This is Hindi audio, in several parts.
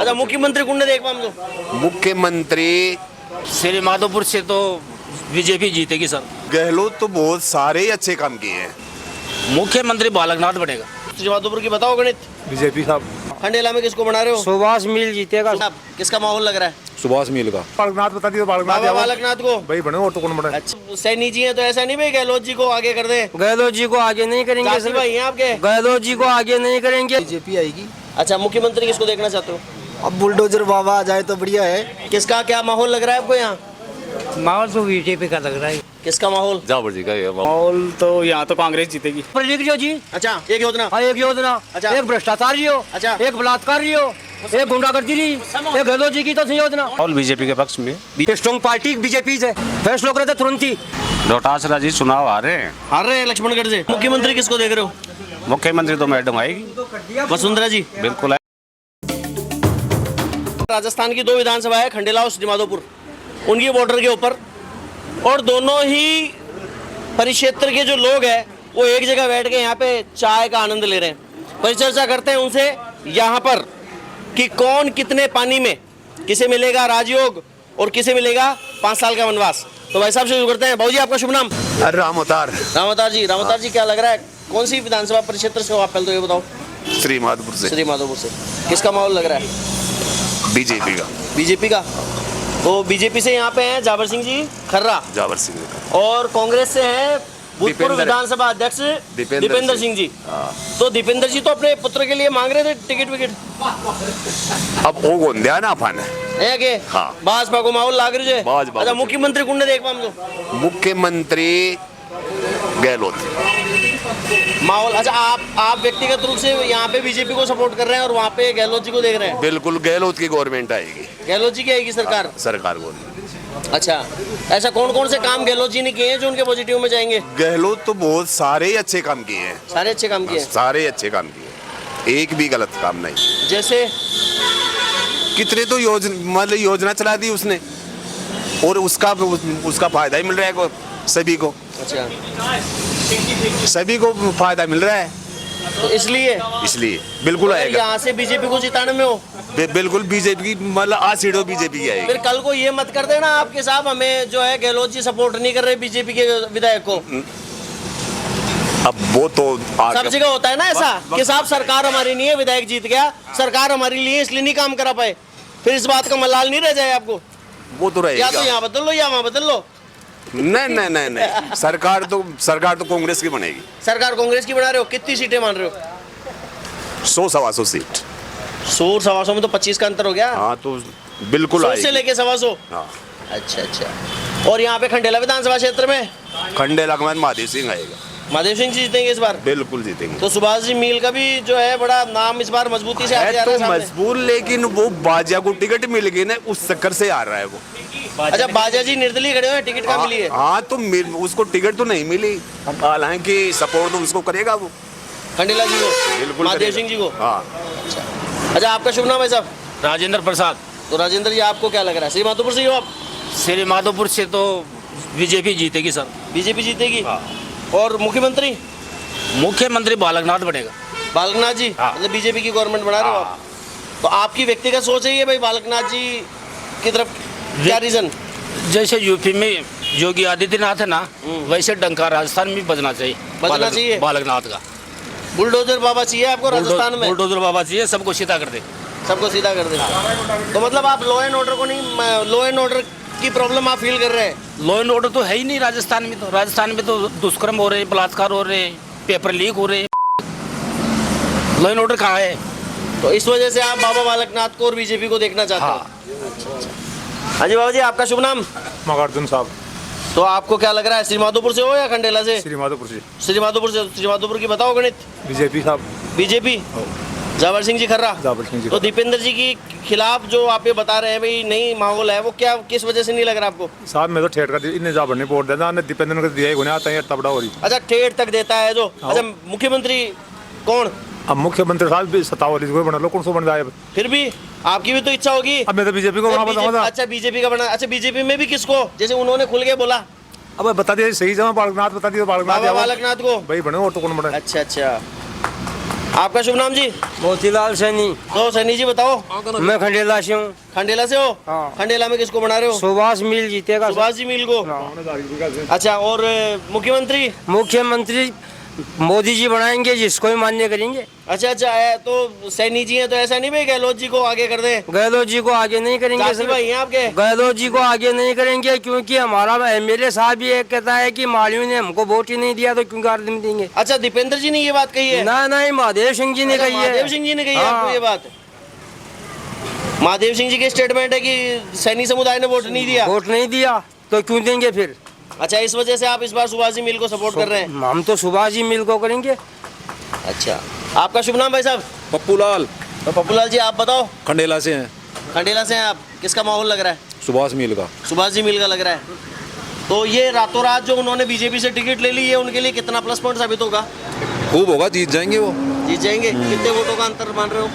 अच्छा मुख्यमंत्री कौन देख पाम तो मुख्यमंत्री श्री माधोपुर से तो बीजेपी जीतेगी सर। गहलोत तो बहुत सारे ही अच्छे काम किए हैं। मुख्यमंत्री बालकनाथ बनेगा। श्री माधोपुर की बताओ गणित। बीजेपी साहब। खंडेला में किसको बना रहे हो? सुभाष मिल जीतेगा। साहब, किसका माहौल लग रहा है? सुभाष मिल का बालकनाथ बता दिया। बाबा बालकनाथ को भाई बने और तो कौन बने? अच्छा सैनी जी है तो ऐसा नहीं भाई गहलोत जी को आगे कर दे। गहलोत जी को आगे नहीं करेंगे जासी भाई हैं आपके। गहलोत जी को आगे नहीं करेंगे। बीजेपी आएगी। अच्छा मुख्यमंत्री किसको देखना चाहते हो? अब बुलडोजर बाबा आ जाए तो बढ़िया है। किसका क्या माहौल लग रहा है आपको यहाँ? माहौल तो बीजेपी का लग रहा है। किसका माहौल? जाबर जी का माहौल तो यहाँ तो कांग्रेस जीतेगी। लिख लो जी। अच्छा एक योजना। हाँ एक योजना। अच्छा। एक भ्रष्टाचार हो। अच्छा। एक बलात्कार हो। एक गुंडागर्दी ली। एक गहलोत जी की तो योजना। माहौल बीजेपी के पक्ष में। स्ट्रॉन्ग पार्टी बीजेपी से फैसला करे थे तुरंत ही। रोहतास जी चुनाव आ रहे हैं। हार रहे हैं लक्ष्मणगढ़ से। मुख्यमंत्री किसको देख रहे हो? मुख्यमंत्री तो मैडम आएगी। वसुंधरा जी। बिल्कुल। राजस्थान की 2 विधानसभा है, खंडेला और श्रीमाधोपुर, उनकी बॉर्डर के ऊपर, और दोनों ही परिक्षेत्र के जो लोग हैं वो एक जगह बैठ के यहाँ पे चाय का आनंद ले रहे हैं। परिचर्चा करते हैं उनसे यहाँ पर कि कौन कितने पानी में, किसे मिलेगा राजयोग और किसे मिलेगा 5 साल का वनवास। तो भाई साहब से शुरू करते हैं। भाऊ जी आपका शुभ नाम? रामोतार। रामोतार जी क्या लग रहा है कौन सी विधानसभा परिक्षेत्र से हो आप? पहले तो ये बताओ। श्रीमाधोपुर से। श्रीमाधोपुर से। किसका माहौल लग रहा है? बीजेपी का। बीजेपी का। तो बीजेपी से यहाँ पे हैं जाबर सिंह जी खर्रा, जावर सिंह का। और कांग्रेस से हैं भूतपूर्व दीपेंद्र। विधानसभा अध्यक्ष दीपेंद्र दीपेंद्र सिंह जी। तो दीपेंद्र जी तो अपने पुत्र के लिए मांग रहे थे टिकट विकेट। अब वो गोंदिया ना अपन है के? हाँ। भाजपा को माहौल लाग रही है। भाजपा अच्छा को। मुख्यमंत्री कौन देख पाम तो मुख्यमंत्री गहलोत। माहौल। अच्छा आप व्यक्तिगत रूप से यहाँ पे बीजेपी को सपोर्ट कर रहे हैं और वहाँ पे गहलोत जी को देख रहे हैं? बिल्कुल गहलोत की गवर्नमेंट आएगी। गहलोत जी की आएगी सरकार? सरकार गवर्नमेंट। अच्छा ऐसा कौन कौन से काम गहलोत जी ने किए हैं जो उनके पॉजिटिव में जाएंगे? गहलोत तो बहुत सारे ही अच्छे काम किए हैं। सारे अच्छे काम किए हैं। सारे अच्छे काम किए, एक भी गलत काम नहीं। जैसे कितने तो योजना चला दी उसने, और उसका फायदा ही मिल रहा है सभी को। अच्छा सभी को फायदा मिल रहा है, तो इसलिए बिल्कुल आएगा। यहाँ से बीजेपी को जिताने में हो? बिल्कुल बीजेपी की, मतलब आज सीटों बीजेपी की आएगी। फिर कल को ये मत कर देना आपके साहब हमें जो है गहलोत जी सपोर्ट नहीं कर रहे बीजेपी के विधायक को। अब वो तो सब जगह होता है ना ऐसा कि साहब सरकार हमारी नहीं है, विधायक जीत गया, सरकार हमारी लिए इसलिए नहीं काम करा पाए, फिर इस बात का मलाल नहीं रह जाए आपको? वो तो रहेगा। या तो यहाँ बदल लो या वहाँ बदल लो। नहीं सरकार तो कांग्रेस की बनेगी। सरकार कांग्रेस की बना रहे हो? कितनी सीटें मान रहे हो? 100-125 सीट। 100-125 में तो 25 का अंतर हो गया। हाँ तो बिल्कुल 100 से आएगी। लेके 125। हाँ। अच्छा और यहाँ पे खंडेला विधानसभा क्षेत्र में खंडेला के बाद महादेव सिंह आएगा। महादेव सिंह जी जीतेंगे इस बार? बिल्कुल जीतेंगे। तो सुभाष जी मील का भी जो है बड़ा नाम इस बार मजबूती से आगे आ है रहा तो है मजबूर, लेकिन वो बाजिया को टिकट मिल गई ना, उस चक्कर से आ रहा है वो। अच्छा बाजा जी निर्दलीय खड़े हुए टिकट का मिली है? हाँ तो उसको टिकट तो नहीं मिली, हालांकि सपोर्ट तो उसको करेगा वो, खंडेला जी को, बिल्कुल महादेव सिंह जी को। हाँ। अच्छा आपका शुभ नाम भाई साहब? राजेंद्र प्रसाद। तो राजेंद्र जी आपको क्या लग रहा है श्री माधोपुर से ही हो आप? श्री माधोपुर से तो बीजेपी जीतेगी सर। बीजेपी जीतेगी। और मुख्यमंत्री? मुख्यमंत्री बालकनाथ बनेगा। बालकनाथ जी? हाँ। मतलब बीजेपी की गवर्नमेंट बना रहे हो आप? तो आपकी व्यक्तिगत सोच है ये भाई बालकनाथ जी की तरफ, क्या रीजन? जैसे यूपी में योगी आदित्यनाथ है ना, वैसे डंका राजस्थान में बजना चाहिए। बजना चाहिए? बालकनाथ का बुलडोजर बाबा चाहिए आपको राजस्थान में? बुलडोजर बाबा चाहिए, सबको सीधा कर दे। सबको सीधा कर दे। तो मतलब आप लॉ एंड ऑर्डर को नहीं, लॉ एंड ऑर्डर की प्रॉब्लम आप फील कर रहे हैं? लॉ एंड ऑर्डर तो है ही नहीं राजस्थान में। तो राजस्थान में तो दुष्कर्म हो रहे हैं, बलात्कार हो रहे हैं, पेपर लीक हो रहे हैं, लॉ एंड ऑर्डर कहाँ है? तो इस वजह से आप बाबा बालकनाथ को और बीजेपी को देखना चाहते हो? हाँ जी बाबा जी आपका शुभ नाम? मगार्जुन साहब। तो आपको क्या लग रहा है श्रीमाधोपुर से हो या खंडेला से? श्रीमाधोपुर से। श्रीमाधोपुर से। श्रीमाधोपुर की बताओ गणित। बीजेपी साहब। बीजेपी। जाबर सिंह जी खर्रा। जाबर सिंह जी। तो दीपेंद्र जी की खिलाफ जो आप ये बता रहे हैं भाई नहीं माहौल है, वो क्या किस वजह से नहीं लग रहा आपको? साहब मैं तो ठेठ का इन्हें जाबर नहीं वोट देना, ने दीपेंद्र को दिया ही गुना आता है तबड़ा हो रही। अच्छा ठेठ तक देता है जो। अच्छा मुख्यमंत्री कौन? अब मुख्यमंत्री साहब भी 27 को बना लो, कौन सा बन जाए? फिर भी आपकी भी तो इच्छा होगी। अब मैं तो बीजेपी को बताऊंगा। अच्छा बीजेपी का बना। अच्छा बीजेपी में भी किसको, जैसे उन्होंने खुल के बोला? अब बता दिया सही जगह बालकनाथ बता दिया। बाबा बालकनाथ को भाई बने और तो कौन बने? अच्छा आपका शुभ नाम जी? मोतीलाल सैनी। तो सैनी जी बताओ। मैं खंडेला से हूँ। खंडेला से हो? हाँ। खंडेला में किसको बना रहे हो? सुभाष मिल जीतेगा। सुभाष जी मिल को। अच्छा, और मुख्यमंत्री? मुख्यमंत्री मोदी जी बनाएंगे, जिसको ही मान्य करेंगे। अच्छा, तो सैनी जी हैं तो ऐसा नहीं भाई गहलोत जी को आगे कर दे? गहलोत जी को आगे नहीं करेंगे चाची भाई हैं आपके? गहलोत जी को आगे नहीं करेंगे, क्योंकि हमारा एमएलए साहब भी एक कहता है कि मालियों ने हमको वोट ही नहीं दिया तो क्यों आदमी देंगे। अच्छा, दीपेंद्र जी ने ये बात कही है? ना नहीं, महादेव सिंह जी ने कही है। महादेव सिंह जी ने कही है आपको हाँ। ये बात? महादेव सिंह जी के स्टेटमेंट है कि सैनी समुदाय ने वोट नहीं दिया। वोट नहीं दिया तो क्यों देंगे फिर? अच्छा, इस वजह से आप इस बार सुभाष जी मिल को सपोर्ट कर रहे हैं? हम तो सुभाष जी मिल को करेंगे। अच्छा, आपका शुभ नाम भाई साहब? पप्पू लाल, तो पप्पू लाल जी आप बताओ। खंडेला से हैं। खंडेला से हैं आप, किसका माहौल लग रहा है? सुभाष मिल का। सुभाष जी मिल का लग रहा है। तो ये रातों रात जो उन्होंने बीजेपी से टिकट ले ली है, उनके लिए कितना प्लस पॉइंट साबित होगा? खूब होगा, जीत जाएंगे वो। जीत जाएंगे? कितने वोटों का अंतर मान रहे हो?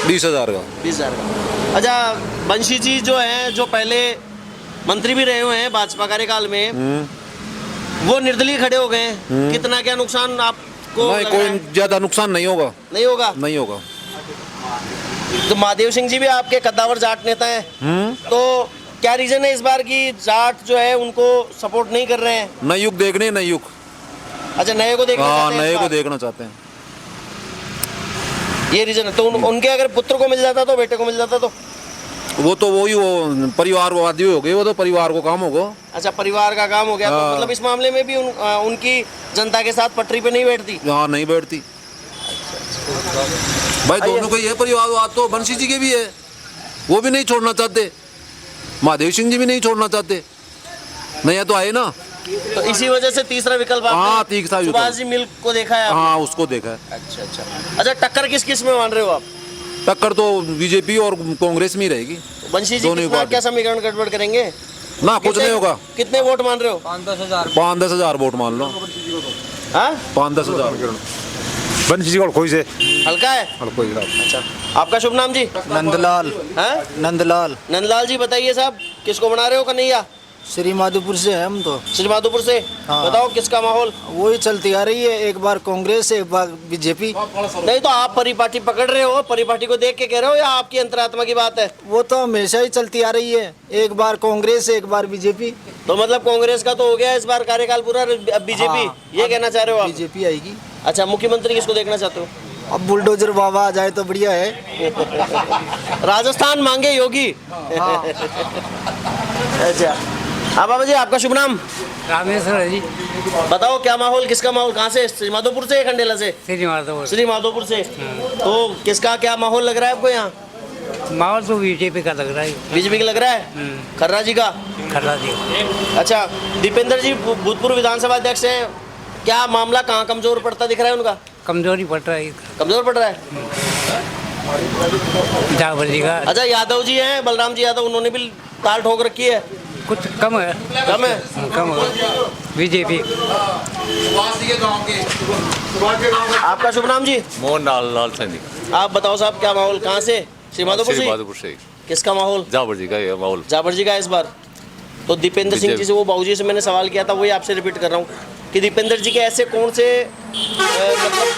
20,000 का। 20,000 का। अच्छा, बंशी जी जो हैं, जो पहले मंत्री भी रहे हुए हैं भाजपा कार्यकाल में, वो निर्दलीय खड़े हो गए हैं। कितना क्या नुकसान आपको नहीं, लग रहा है? कोई ज्यादा नुकसान नहीं होगा। नहीं होगा? नहीं होगा। तो महादेव सिंह जी भी आपके कद्दावर जाट नेता हैं, तो क्या रीजन है इस बार की जाट जो है उनको सपोर्ट नहीं कर रहे हैं? नए युग देखने, नए युग। अच्छा, नए को देखना हाँ, चाहते हैं नए इस को बार? देखना चाहते हैं। ये रीजन है। तो उनके अगर पुत्र को मिल जाता तो, बेटे को मिल जाता तो? वो तो वही वो परिवारवादी हो गए, वो तो परिवार को काम होगा। अच्छा, परिवार का काम हो गया। तो हाँ। मतलब इस मामले में भी उनकी जनता के साथ पटरी पे नहीं बैठती? यहाँ नहीं बैठती। भाई दोनों का ये परिवारवाद तो बंशी जी के भी है, वो भी नहीं छोड़ना चाहते। महादेव सिंह जी भी नहीं छोड़ना चाहते। नहीं तो आए ना, तो इसी वजह से तीसरा विकल्प आपने हाँ, तीसरा विकल्प। सुभाष जी मिल को देखा है आपने? हाँ, उसको देखा है। अच्छा अच्छा। अच्छा, टक्कर किस किस में मान रहे हो आप? टक्कर तो बीजेपी और कांग्रेस में ही रहेगी। बंशी जी दोनों ही कितना पार्टी। क्या समीकरण गड़बड़ करेंगे? ना, कुछ नहीं होगा। कितने वोट मान रहे हो? 5-10 हजार वोट मान लो। हाँ, 5-10 हजार। बंशी जी को कोई से हल्का है। अच्छा, आपका शुभ नाम जी? नंदलाल। हाँ, नंदलाल। नंदलाल जी बताइए साहब, किसको बना रहे हो कन्हैया? श्री माधोपुर से हैं हम तो। श्री माधोपुर से? हाँ। बताओ किसका माहौल? वही चलती आ रही है, एक बार कांग्रेस एक बार बीजेपी। नहीं तो आप परिपाटी पकड़ रहे हो, परिपाटी को देख के कह रहे हो या आपकी अंतरात्मा की बात है? वो तो हमेशा ही चलती आ रही है, एक बार कांग्रेस एक बार बीजेपी। तो मतलब कांग्रेस का तो हो गया इस बार कार्यकाल पूरा, अब बीजेपी, हाँ। ये कहना चाह रहे हो आप? बीजेपी आएगी। अच्छा, मुख्यमंत्री किसको देखना चाहते हो? अब बुलडोजर बाबा आ जाए तो बढ़िया है। राजस्थान मांगे योगी। अच्छा, हाँ बाबा जी, आपका शुभ नाम? रामेश्वर जी। बताओ क्या माहौल, किसका माहौल? कहाँ से? श्री माधोपुर से या खंडेला से? श्री माधोपुर। श्री माधोपुर से। तो किसका क्या माहौल लग रहा है आपको यहाँ? माहौल तो बीजेपी का लग रहा है। बीजेपी का लग रहा है? खर्रा जी का? खर्रा जी। अच्छा, दीपेंद्र जी भूतपूर्व विधानसभा अध्यक्ष हैं, क्या मामला कहाँ कमजोर पड़ता दिख रहा है उनका? कमजोरी पड़ रहा है। कमजोर पड़ रहा है? जावर जी का अच्छा, यादव जी हैं, बलराम जी यादव, उन्होंने भी ताल ठोक रखी है। कुछ कम है। कम है? कम है बीजेपी। आपका शुभ नाम जी? मोहन लाल सैनी। आप बताओ साहब, क्या माहौल? कहाँ से? श्री माधोपुर से? माधोपुर से। किसका माहौल? जाबर जी का ये माहौल। जाबर जी का इस बार। तो दीपेंद्र सिंह जी से, वो बाबूजी से मैंने सवाल किया था, वही आपसे रिपीट कर रहा हूँ कि दीपेंद्र जी के ऐसे कौन से मतलब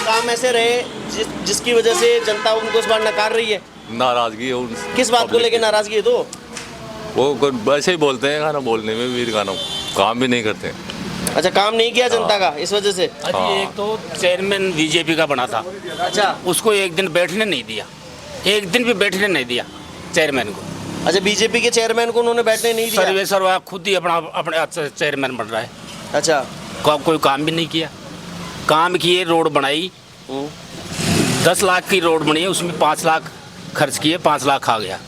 काम ऐसे रहे जिसकी वजह से जनता उनको इस बार नकार रही है? नाराजगी है उन किस बात को लेके नाराजगी है? तो वो ऐसे ही बोलते हैं, खाना बोलने में भी गाना, काम भी नहीं करते। अच्छा, काम नहीं किया जनता का इस वजह से? अभी एक तो चेयरमैन बीजेपी का बना था। अच्छा, उसको एक दिन बैठने नहीं दिया, एक दिन भी बैठने नहीं दिया चेयरमैन को। अच्छा, बीजेपी के चेयरमैन को उन्होंने बैठने नहीं दिया? सर्वे सर्वा खुद ही अपने चेयरमैन बन रहा है। अच्छा, कोई काम भी नहीं किया। काम किए, रोड बनाई, 10 लाख की रोड बनी है, उसमें 5 लाख खर्च किए, 5 लाख आ गया।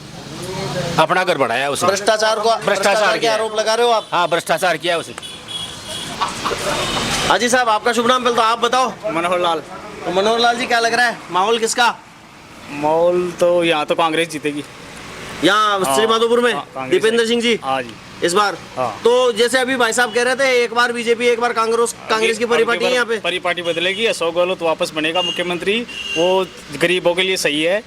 अपना घर बढ़ाया उसने। भ्रष्टाचार के आरोप लगा रहे हो आप? हाँ, भ्रष्टाचार किया उसने। हाँ जी साहब, आपका शुभ नाम पहले तो आप बताओ। मनोहर लाल। तो मनोहर लाल जी, क्या लग रहा है माहौल किसका? माहौल तो यहाँ तो कांग्रेस जीतेगी। यहाँ श्री माधोपुर में दीपेंद्र सिंह जी? हाँ जी, इस बार। हाँ। तो जैसे अभी भाई साहब कह रहे थे, एक बार बीजेपी एक बार कांग्रेस की परिपाटी है यहाँ पे। परिपाटी बदलेगी, अशोक गहलोत वापस बनेगा मुख्यमंत्री। वो गरीबों के लिए सही है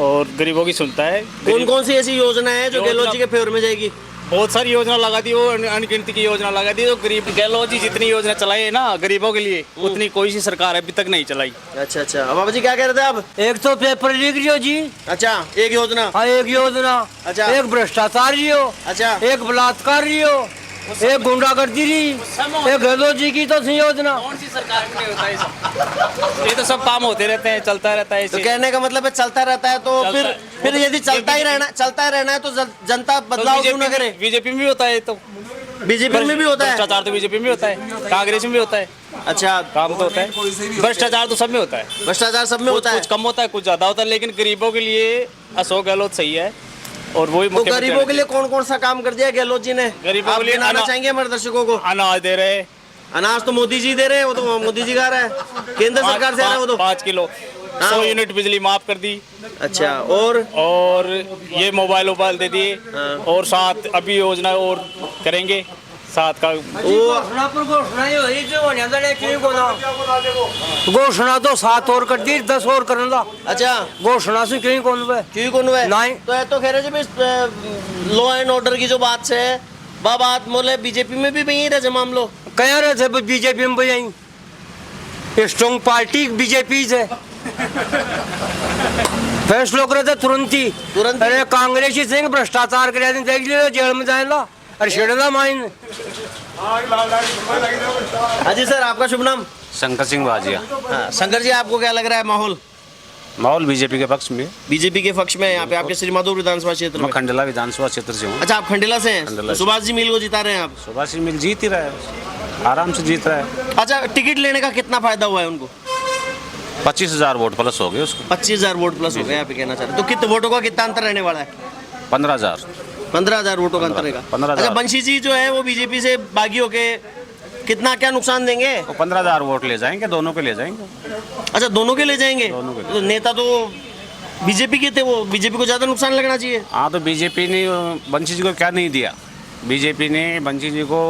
और गरीबों की सुनता है। कौन कौन सी ऐसी योजना है जो गहलोत जी के फेवर में जाएगी? बहुत सारी योजना लगा दी, वो अनगिनती की योजना लगा दी। तो गरीब गहलोत जी जितनी योजना चलाई है ना गरीबों के लिए, उतनी कोई सी सरकार अभी तक नहीं चलाई। अच्छा अच्छा, अब बाबा जी क्या कह रहे थे आप? एक तो पेपर लीक लियो जी, अच्छा, एक योजना। हाँ एक योजना, अच्छा। एक भ्रष्टाचार लियो, अच्छा, एक बलात्कार लियो, एक गुंडागर्दी ली, एक गहलोत जी की तो योजना। कौन सी सरकार में नहीं होता है सब? ये तो सब काम होते रहते हैं, चलता रहता है तो ऐसे। कहने का मतलब है चलता रहता है, तो फिर यदि चलता ही रहना है तो जनता बदलाव क्यों ना करे? बीजेपी में भी होता है, तो बीजेपी में भी होता है भ्रष्टाचार, तो बीजेपी में होता है, कांग्रेस में भी होता है। अच्छा, काम तो होता है, भ्रष्टाचार तो सब में होता है। भ्रष्टाचार सब में होता है, कुछ कम होता है, कुछ ज्यादा होता है, लेकिन गरीबों के लिए अशोक गहलोत सही है। और वही तो गरीबों के लिए कौन कौन सा काम कर दिया गहलोत जी ने? गरीबों के लिए गिनाना चाहेंगे हमारे दर्शकों को? अनाज दे रहे, अनाज तो मोदी जी दे रहे हैं, वो तो मोदी जी खा रहा है, केंद्र सरकार से आ रहा है वो तो। 5 किलो 100 यूनिट बिजली माफ कर दी। अच्छा, और ये मोबाइल दे दिए, और 7 अभी योजना और करेंगे 7 का। घोषणा पर घोषणा ही हुई जो होने वाला है, क्यों कोना घोषणा तो 7 और कर दी, 10 और करने दा। अच्छा, घोषणा से क्यों कौन वे क्यों कौन हुआ? नहीं। तो है तो कह रहे जी लॉ एंड ऑर्डर की जो बात से है, बात मोले बीजेपी में भी वही रहे मामलो। कह रहे थे बीजेपी में भाई स्ट्रॉन्ग पार्टी बीजेपी से फैसलो करे थे तुरंत। अरे कांग्रेसी सिंह भ्रष्टाचार करे देख लियो, जेल में जाएगा अरे छेड़ना माइन। हाँ जी सर, आपका शुभ नाम? शंकर सिंह बाजिया। हाँ, शंकर जी, आपको क्या लग रहा है माहौल? माहौल बीजेपी के पक्ष में। बीजेपी के पक्ष में यहाँ पे आपके श्री माधोपुर विधानसभा क्षेत्र में? खंडला विधानसभा क्षेत्र से हूँ। अच्छा, आप खंडेला से हैं? खंडेला तो सुभाष जी मील को जिता रहे हैं आप? सुभाष सिंह मिल जीत ही रहा है, आराम से जीत रहा है। अच्छा, टिकट लेने का कितना फायदा हुआ है उनको? 25,000 वोट प्लस हो गए उसको। 25,000 वोट प्लस हो गए, यहाँ पे कहना चाह रहे हैं। तो कितने वोटों का कितना अंतर रहने वाला है? 15,000 15,000 वोटों का अंतर रहेगा। 15,000। अच्छा, बंशी जी जो है वो बीजेपी से बागी होके कितना क्या नुकसान देंगे? तो 15,000 वोट ले जाएंगे, दोनों के ले जाएंगे। अच्छा, दोनों के ले जाएंगे? दोनों के। तो नेता तो बीजेपी के थे, वो बीजेपी को ज्यादा नुकसान लगना चाहिए। हाँ, तो बीजेपी ने बंशी जी को क्या नहीं दिया? बीजेपी ने बंशी जी को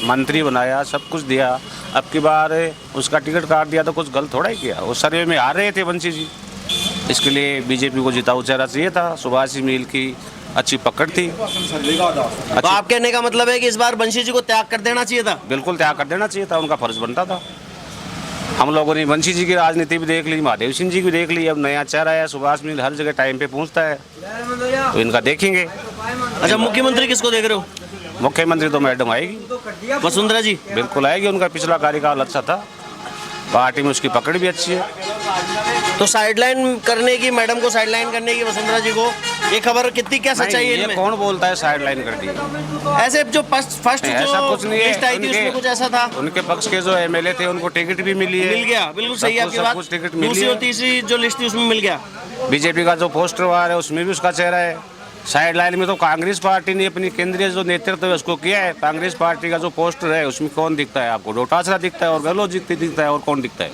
मंत्री बनाया, सब कुछ दिया। अब की बार उसका टिकट काट दिया तो कुछ गलत थोड़ा ही किया। वो सर्वे में आ रहे थे बंशी जी, इसके लिए बीजेपी को जिताऊ चेहरा चाहिए था। सुभाष मील की अच्छी पकड़ थी। तो आप कहने का मतलब है कि इस बार बंशी जी को त्याग कर देना चाहिए था? बिल्कुल त्याग कर देना चाहिए था, उनका फर्ज बनता था। हम लोगों ने बंशी जी की राजनीति भी देख ली, महादेव सिंह जी की देख ली, अब नया चेहरा है सुभाष मील, हर जगह टाइम पे पहुंचता है, तो इनका देखेंगे। अच्छा, मुख्यमंत्री किसको देख रहे हो? मुख्यमंत्री तो मैडम आएगी, वसुंधरा जी बिल्कुल आएगी। उनका पिछला कार्यकाल अच्छा था, पार्टी में उसकी पकड़ भी अच्छी है। तो साइडलाइन करने की, मैडम को साइडलाइन करने की वसुंधरा जी को, ये खबर कितनी क्या सच्चाई है ये इनमें? कौन बोलता है साइडलाइन कर दी? ऐसे जो फर्स्ट ऐसा जो कुछ नहीं लिस्ट आई थी है। उसमें कुछ ऐसा था? उनके पक्ष के जो एमएलए थे उनको टिकट भी मिली है। मिल गया, बिल्कुल सही है आपकी बात। टिकट मिली दूसरी है। और तीसरी जो लिस्ट थी उसमें मिल गया। बीजेपी का जो पोस्टर वार है उसमें भी उसका चेहरा है। साइड लाइन में तो कांग्रेस पार्टी ने अपनी केंद्रीय जो नेतृत्व है उसको किया है। कांग्रेस पार्टी का जो पोस्टर है उसमें कौन दिखता है आपको? डोटासरा दिखता है और गहलोत जी दिखता है, और कौन दिखता है?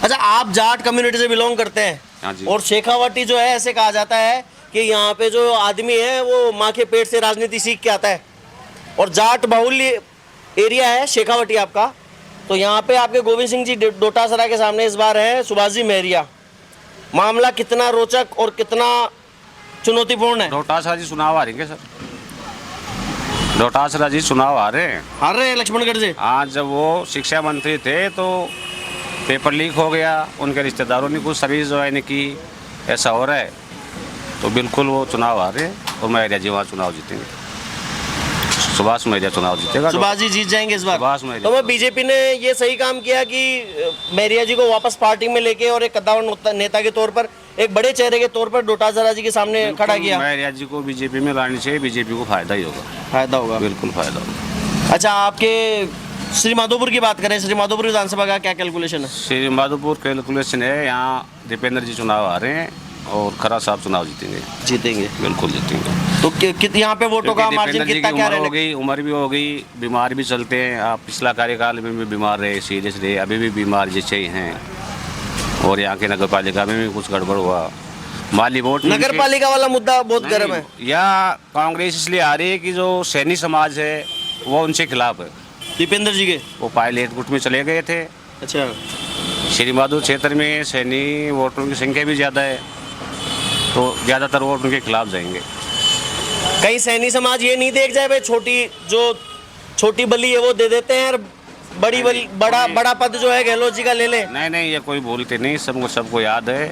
अच्छा, आप जाट कम्युनिटी से बिलोंग करते हाँ हैं, जी। और शेखावटी जो है, ऐसे कहा जाता है कि यहाँ पे जो आदमी है वो माँ के पेट से राजनीति सीख के आता है, और जाट बाहुल्य एरिया है शेखावटी आपका। तो यहाँ पे आपके गोविंद सिंह जी डोटासरा के सामने इस बार है सुभाष जी महरिया। मामला कितना रोचक और कितना चुनौतीपूर्ण है? डोटासरा जी चुनाव आ रहे हैं सर, डोटासरा जी चुनाव आ रहे हैं। हार रहे हैं लक्ष्मणगढ़ से? आज जब वो शिक्षा मंत्री थे तो पेपर लीक हो गया, उनके रिश्तेदारों ने कुछ सर्विस ज्वाइन की, ऐसा हो रहा है। तो बिल्कुल वो चुनाव आ रहे हैं, और महरिया जी वहाँ चुनाव जीतेंगे। सुभाष महरिया चुनाव जीतेगा। सुभाष जी जीत जाएंगे इस बार? सुभाष महरिया। तो मैं बीजेपी ने ये सही काम किया कि महरिया जी को वापस पार्टी में लेके और एक कद्दावर नेता के तौर पर, एक बड़े चेहरे के तौर पर डोटासरा जी के सामने खड़ा किया। महरिया जी को बीजेपी में लानी चाहिए, बीजेपी को फायदा ही होगा। फायदा होगा, बिल्कुल फायदा होगा। अच्छा, आपके श्री माधोपुर की बात करें, श्री माधोपुर विधानसभा का क्या कैलकुलेशन है? श्री माधोपुर कैलकुलेशन है, यहाँ दीपेंद्र जी चुनाव आ रहे हैं और खरा साहब चुनाव जीतेंगे, बिल्कुल जीतेंगे। तो यहाँ पे वोटों का मार्जिन कितना क्या हो गई, उम्र भी हो गई, बीमार भी चलते हैं। आप पिछला कार्यकाल में भी बीमार रहे, सीरियस रहे, अभी भी बीमार जैसे ही हैं। और यहाँ के नगर पालिका में भी कुछ गड़बड़ हुआ, माली वोट। नगर पालिका वाला मुद्दा बहुत गर्म है। या कांग्रेस इसलिए आ रही है कि जो सैनी समाज है वो उनसे खिलाफ है। दीपेंद्र जी के वो पायलट गुट में चले गए थे। अच्छा, श्री माधोपुर क्षेत्र में सैनी वोटरों की संख्या भी ज़्यादा है, तो ज़्यादातर वोट उनके खिलाफ जाएंगे। कहीं सैनी समाज ये नहीं देख जाए भाई छोटी बली है वो दे देते हैं और बड़ी बली बड़ा पद जो है गहलोत जी का ले ले। नहीं नहीं, ये कोई बोलते नहीं, सबको याद है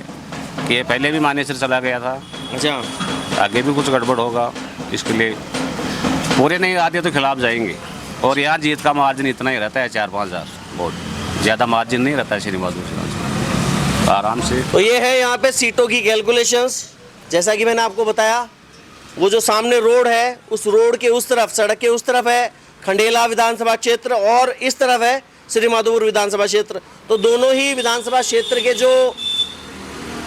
कि ये पहले भी मानेसर चला गया था। अच्छा, आगे भी कुछ गड़बड़ होगा, इसके लिए पूरे नहीं आते तो खिलाफ जाएंगे। और यहाँ जीत का मार्जिन इतना ही रहता है 4-5 हज़ार, बहुत ज़्यादा मार्जिन नहीं रहता है श्री माधोपुर आराम से। तो ये है यहाँ पे सीटों की कैलकुलेशंस। जैसा कि मैंने आपको बताया, वो जो सामने रोड है उस रोड के उस तरफ, सड़क के उस तरफ है खंडेला विधानसभा क्षेत्र और इस तरफ है श्री माधोपुर विधानसभा क्षेत्र। तो दोनों ही विधानसभा क्षेत्र के जो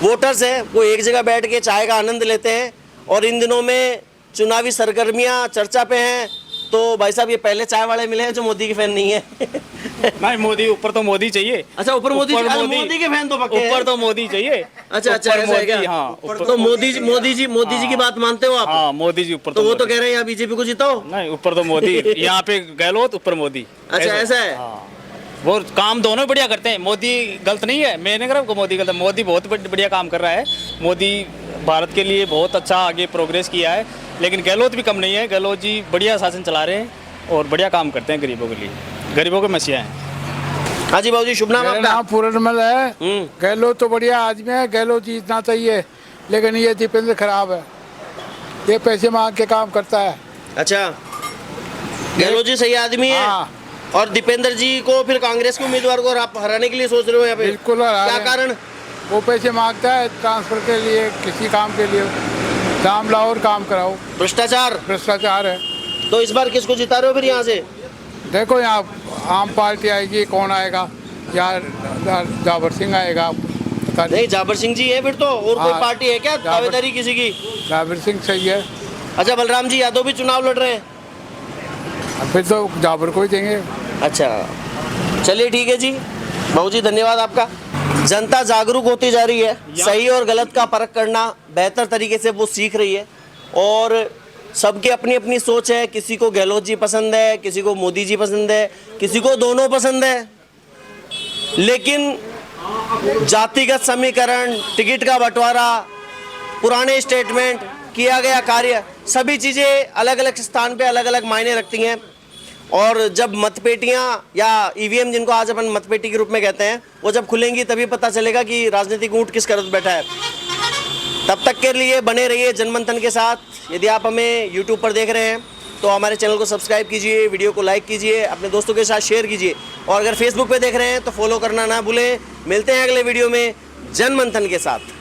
वोटर्स हैं वो एक जगह बैठ के चाय का आनंद लेते हैं। और इन दिनों में चुनावी सरगर्मियां चर्चा पे हैं। तो भाई साहब ये पहले चाय वाले मिले हैं जो मोदी के फैन नहीं है। नहीं, मोदी ऊपर तो मोदी चाहिए। अच्छा, ऊपर मोदी के फैन तो पक्के हैं। ऊपर तो मोदी चाहिए। अच्छा, ऐसा है क्या? हाँ, तो मोदी जी की बात मानते हो आप? हाँ, मोदी जी ऊपर। तो वो तो कह रहे हैं यहाँ बीजेपी को जिताओ। नहीं, ऊपर तो मोदी। यहाँ पे गहलोत, ऊपर मोदी। अच्छा, ऐसा है। वो काम दोनों बढ़िया करते हैं। मोदी गलत नहीं है, मैंने कहा आपको मोदी गलत है। मोदी बहुत बढ़िया काम कर रहा है। मोदी भारत के लिए बहुत अच्छा आगे प्रोग्रेस किया है, लेकिन गहलोत भी कम नहीं है। गहलोत जी बढ़िया शासन चला रहे हैं और बढ़िया काम करते हैं गरीबों के लिए, गरीबों के मसीहा हैं। हाँ जी बाबू जी, शुभ नाम मेरा आपका? नाम पूरनमल है। गहलोत तो बढ़िया आदमी है, गहलोत जीतना चाहिए, लेकिन ये दीपेंद्र खराब है, ये पैसे मांग के काम करता है। अच्छा, गहलोत जी सही आदमी है। हाँ। और दीपेंद्र जी को फिर कांग्रेस के उम्मीदवार को आप हराने के लिए सोच रहे हो यहाँ पे? बिल्कुल हरा क्या रहे हैं। कारण? वो पैसे मांगता है ट्रांसफर के लिए, किसी काम के लिए, दाम लाओ और काम कराओ। भ्रष्टाचार भ्रष्टाचार है। तो इस बार किसको जिता रहे हो फिर यहाँ से? देखो यहाँ आम पार्टी आएगी, कौन आएगा? यार जाबर सिंह आएगा, पता नहीं, जाबर सिंह जी है फिर तो। और कोई हाँ, पार्टी है क्या दावेदारी किसी की? जाबर सिंह सही है। अच्छा, बलराम जी यादव भी चुनाव लड़ रहे हैं? फिर तो जाबर को ही देंगे। अच्छा, चलिए ठीक है जी, बहुत जी धन्यवाद आपका। जनता जागरूक होती जा रही है, सही और गलत का परख करना बेहतर तरीके से वो सीख रही है। और सबकी अपनी अपनी सोच है। किसी को गहलोत जी पसंद है, किसी को मोदी जी पसंद है, किसी को दोनों पसंद है। लेकिन जातिगत समीकरण, टिकट का बंटवारा, पुराने स्टेटमेंट, किया गया कार्य, सभी चीज़ें अलग अलग स्थान पे अलग अलग मायने रखती हैं। और जब मतपेटियां या ईवीएम, जिनको आज अपन मतपेटी के रूप में कहते हैं, वो जब खुलेंगी तभी पता चलेगा कि राजनीतिक ऊंट किस करत बैठा है। तब तक के लिए बने रहिए जनमंथन के साथ। यदि आप हमें यूट्यूब पर देख रहे हैं तो हमारे चैनल को सब्सक्राइब कीजिए, वीडियो को लाइक कीजिए, अपने दोस्तों के साथ शेयर कीजिए। और अगर फेसबुक पे देख रहे हैं तो फॉलो करना ना भूलें। मिलते हैं अगले वीडियो में जनमंथन के साथ।